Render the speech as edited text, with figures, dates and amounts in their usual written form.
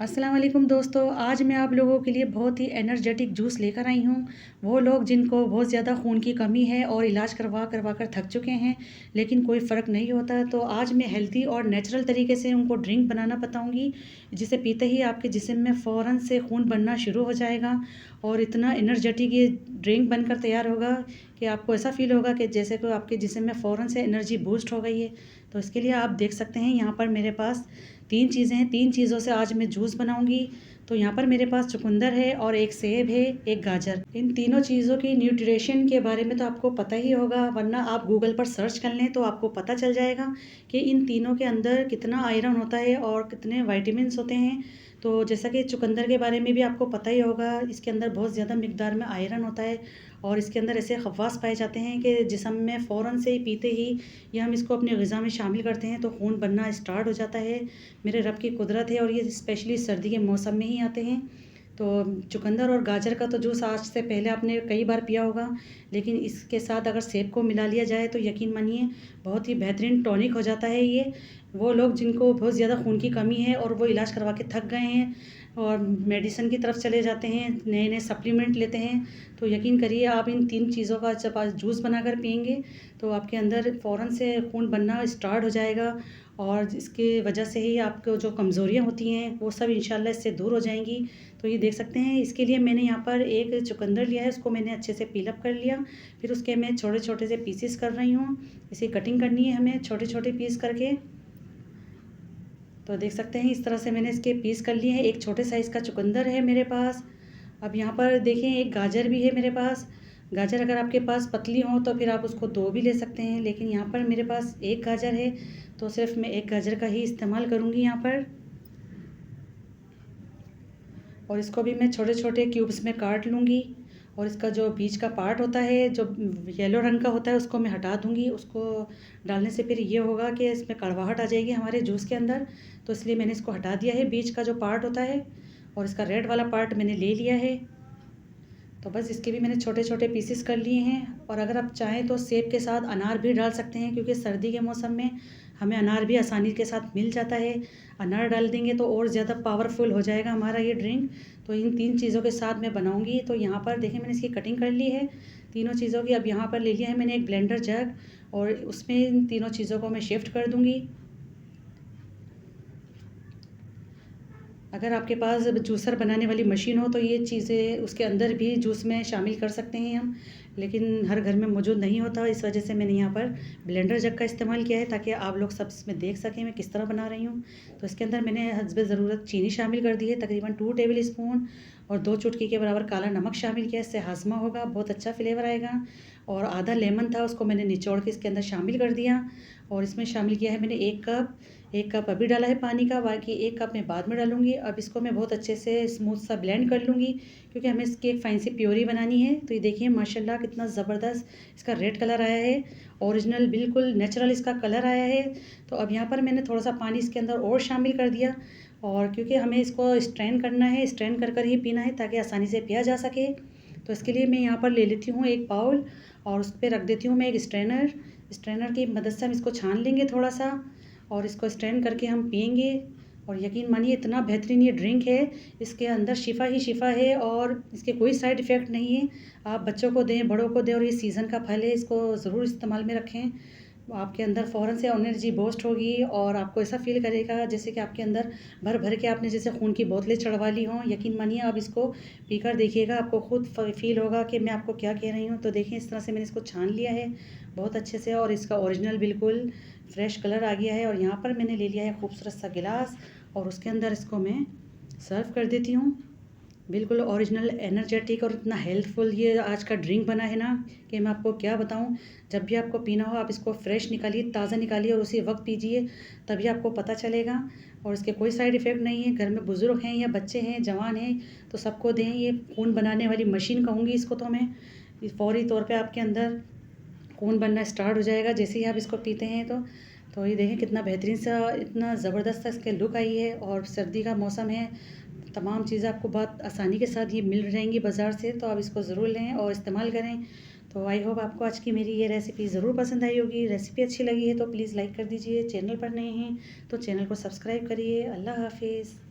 अस्सलाम वालेकुम दोस्तों, आज मैं आप लोगों के लिए बहुत ही एनर्जेटिक जूस लेकर आई हूँ। वो लोग जिनको बहुत ज़्यादा खून की कमी है और इलाज करवा करवा कर थक चुके हैं, लेकिन कोई फ़र्क नहीं होता, तो आज मैं हेल्दी और नेचुरल तरीके से उनको ड्रिंक बनाना बताऊँगी, जिसे पीते ही आपके जिस्म में फ़ौरन से खून बनना शुरू हो जाएगा और इतना एनर्जेटिक ये ड्रिंक बनकर तैयार होगा कि आपको ऐसा फ़ील होगा कि जैसे कोई आपके जिस्म में फ़ौरन से एनर्जी बूस्ट हो गई है। तो इसके लिए आप देख सकते हैं यहाँ पर मेरे पास 3 चीज़ें हैं, 3 चीज़ों से आज मैं जूस बनाऊँगी। तो यहाँ पर मेरे पास चुकंदर है और एक सेब है, एक गाजर। इन तीनों चीज़ों की न्यूट्रिशन के बारे में तो आपको पता ही होगा, वरना आप गूगल पर सर्च कर लें तो आपको पता चल जाएगा कि इन तीनों के अंदर कितना आयरन होता है और कितने विटामिन्स होते हैं। तो जैसा कि चुकंदर के बारे में भी आपको पता ही होगा, इसके अंदर बहुत ज़्यादा मिकदार में आयरन होता है और इसके अंदर ऐसे खवास पाए जाते हैं कि जिस्म में फ़ौरन से ही पीते ही या हम इसको अपनी ग़िज़ा में शामिल करते हैं तो खून बनना स्टार्ट हो जाता है। मेरे रब की कुदरत है और ये स्पेशली सर्दी के मौसम में ही आते हैं। तो चुकंदर और गाजर का तो जूस आज से पहले आपने कई बार पिया होगा, लेकिन इसके साथ अगर सेब को मिला लिया जाए तो यकीन मानिए बहुत ही बेहतरीन टॉनिक हो जाता है ये। वो लोग जिनको बहुत ज़्यादा खून की कमी है और वो इलाज करवा के थक गए हैं और मेडिसिन की तरफ चले जाते हैं, नए-नए सप्लीमेंट लेते हैं, तो यकीन करिए आप इन 3 चीज़ों का जब आज जूस बनाकर पिएँगे तो आपके अंदर फ़ौरन से खून बनना स्टार्ट हो जाएगा और इसकी वजह से ही आपको जो कमज़ोरियाँ होती हैं वो सब इंशाल्लाह इससे दूर हो जाएँगी। तो ये देख सकते हैं, इसके लिए मैंने यहाँ पर एक चुकंदर लिया है, उसको मैंने अच्छे से पील अप कर लिया। फिर उसके मैं छोटे-छोटे से पीसेस कर रही हूँ। इसे कटिंग करनी है हमें छोटे-छोटे पीस करके। तो देख सकते हैं इस तरह से मैंने इसके पीस कर लिए हैं। एक छोटे साइज़ का चुकंदर है मेरे पास। अब यहाँ पर देखें एक गाजर भी है मेरे पास। गाजर अगर आपके पास पतली हो तो फिर आप उसको 2 भी ले सकते हैं, लेकिन यहाँ पर मेरे पास 1 गाजर है, तो सिर्फ़ मैं 1 गाजर का ही इस्तेमाल करूँगी यहाँ पर। और इसको भी मैं छोटे-छोटे क्यूब्स में काट लूँगी और इसका जो बीच का पार्ट होता है, जो येलो रंग का होता है, उसको मैं हटा दूँगी। उसको डालने से फिर ये होगा कि इसमें कड़वाहट आ जाएगी हमारे जूस के अंदर, तो इसलिए मैंने इसको हटा दिया है, बीच का जो पार्ट होता है, और इसका रेड वाला पार्ट मैंने ले लिया है। तो बस इसके भी मैंने छोटे-छोटे पीसेस कर लिए हैं और अगर आप चाहें तो सेब के साथ अनार भी डाल सकते हैं, क्योंकि सर्दी के मौसम में हमें अनार भी आसानी के साथ मिल जाता है। अनार डाल देंगे तो और ज़्यादा पावरफुल हो जाएगा हमारा ये ड्रिंक। तो इन 3 चीज़ों के साथ मैं बनाऊँगी। तो यहाँ पर देखिए मैंने इसकी कटिंग कर ली है, तीनों चीज़ों की। अब यहाँ पर ले लिया है मैंने एक ब्लेंडर जग और उसमें इन तीनों चीज़ों को मैं शिफ्ट कर दूँगी। अगर आपके पास जूसर बनाने वाली मशीन हो तो ये चीज़ें उसके अंदर भी जूस में शामिल कर सकते हैं हम, लेकिन हर घर में मौजूद नहीं होता, इस वजह से मैंने यहाँ पर ब्लेंडर जग का इस्तेमाल किया है ताकि आप लोग सब इसमें देख सकें मैं किस तरह बना रही हूँ। तो इसके अंदर मैंने हस्बे ज़रूरत चीनी शामिल कर दी है, तकरीबन 2 टेबल स्पून, और 2 चुटकी के बराबर काला नमक शामिल किया, इससे हाज़मा होगा, बहुत अच्छा फ्लेवर आएगा। और आधा लेमन था, उसको मैंने निचोड़ के इसके अंदर शामिल कर दिया और इसमें शामिल किया है मैंने 1 कप अभी डाला है पानी का, बाकी 1 कप मैं बाद में डालूँगी। अब इसको मैं बहुत अच्छे से स्मूथ सा ब्लेंड कर लूँगी, क्योंकि हमें इसकी एक फ़ाइन सी प्योरी बनानी है। तो ये देखिए माशाल्लाह कितना ज़बरदस्त इसका रेड कलर आया है, ओरिजिनल बिल्कुल नेचुरल इसका कलर आया है। तो अब यहाँ पर मैंने थोड़ा-सा पानी इसके अंदर और शामिल कर दिया, और क्योंकि हमें इसको स्ट्रेन करना है, स्ट्रेन कर कर ही पीना है ताकि आसानी से पिया जा सके। तो इसके लिए मैं यहाँ पर ले लेती हूँ एक बाउल और उस पे रख देती हूँ मैं एक स्ट्रेनर। स्ट्रेनर की मदद से हम इसको छान लेंगे थोड़ा-सा और इसको स्ट्रेन करके हम पिएँगे। और यकीन मानिए इतना बेहतरीन ये ड्रिंक है, इसके अंदर शिफ़ा ही शिफ़ा है और इसके कोई साइड इफ़ेक्ट नहीं है। आप बच्चों को दें, बड़ों को दें, और ये सीज़न का फल है, इसको ज़रूर इस्तेमाल में रखें। आपके अंदर फ़ौरन से एनर्जी बूस्ट होगी और आपको ऐसा फ़ील करेगा जैसे कि आपके अंदर भर-भर के आपने जैसे खून की बोतलें चढ़वा ली हों। यकीन मानिए आप इसको पीकर देखिएगा, आपको खुद फ़ील होगा कि मैं आपको क्या कह रही हूँ। तो देखिए इस तरह से मैंने इसको छान लिया है बहुत अच्छे से और इसका ओरिजिनल बिल्कुल फ्रेश कलर आ गया है। और यहाँ पर मैंने ले लिया है खूबसूरत सा गिलास और उसके अंदर इसको मैं सर्व कर देती हूँ। बिल्कुल ओरिजिनल एनर्जेटिक और इतना हेल्थफुल ये आज का ड्रिंक बना है ना कि मैं आपको क्या बताऊँ। जब भी आपको पीना हो आप इसको फ्रेश निकालिए, ताज़ा निकालिए और उसी वक्त पीजिए, तभी आपको पता चलेगा। और इसके कोई साइड इफ़ेक्ट नहीं है। घर में बुज़ुर्ग हैं या बच्चे हैं, जवान हैं, तो सबको दें। ये खून बनाने वाली मशीन कहूँगी इसको तो मैं। फ़ौरी तौर पे आपके अंदर खून बनना स्टार्ट हो जाएगा जैसे ही आप इसको पीते हैं तो ये देखें कितना बेहतरीन सा, इतना ज़बरदस्त सा इसके लुक आई है। और सर्दी का मौसम है, तमाम चीज़ें आपको बहुत आसानी के साथ ये मिल जाएंगी बाज़ार से, तो आप इसको ज़रूर लें और इस्तेमाल करें। तो आई होप आपको आज की मेरी ये रेसिपी ज़रूर पसंद आई होगी। रेसिपी अच्छी लगी है तो प्लीज़ लाइक कर दीजिए, चैनल पर नए हैं तो चैनल को सब्सक्राइब करिए। अल्लाह हाफिज़।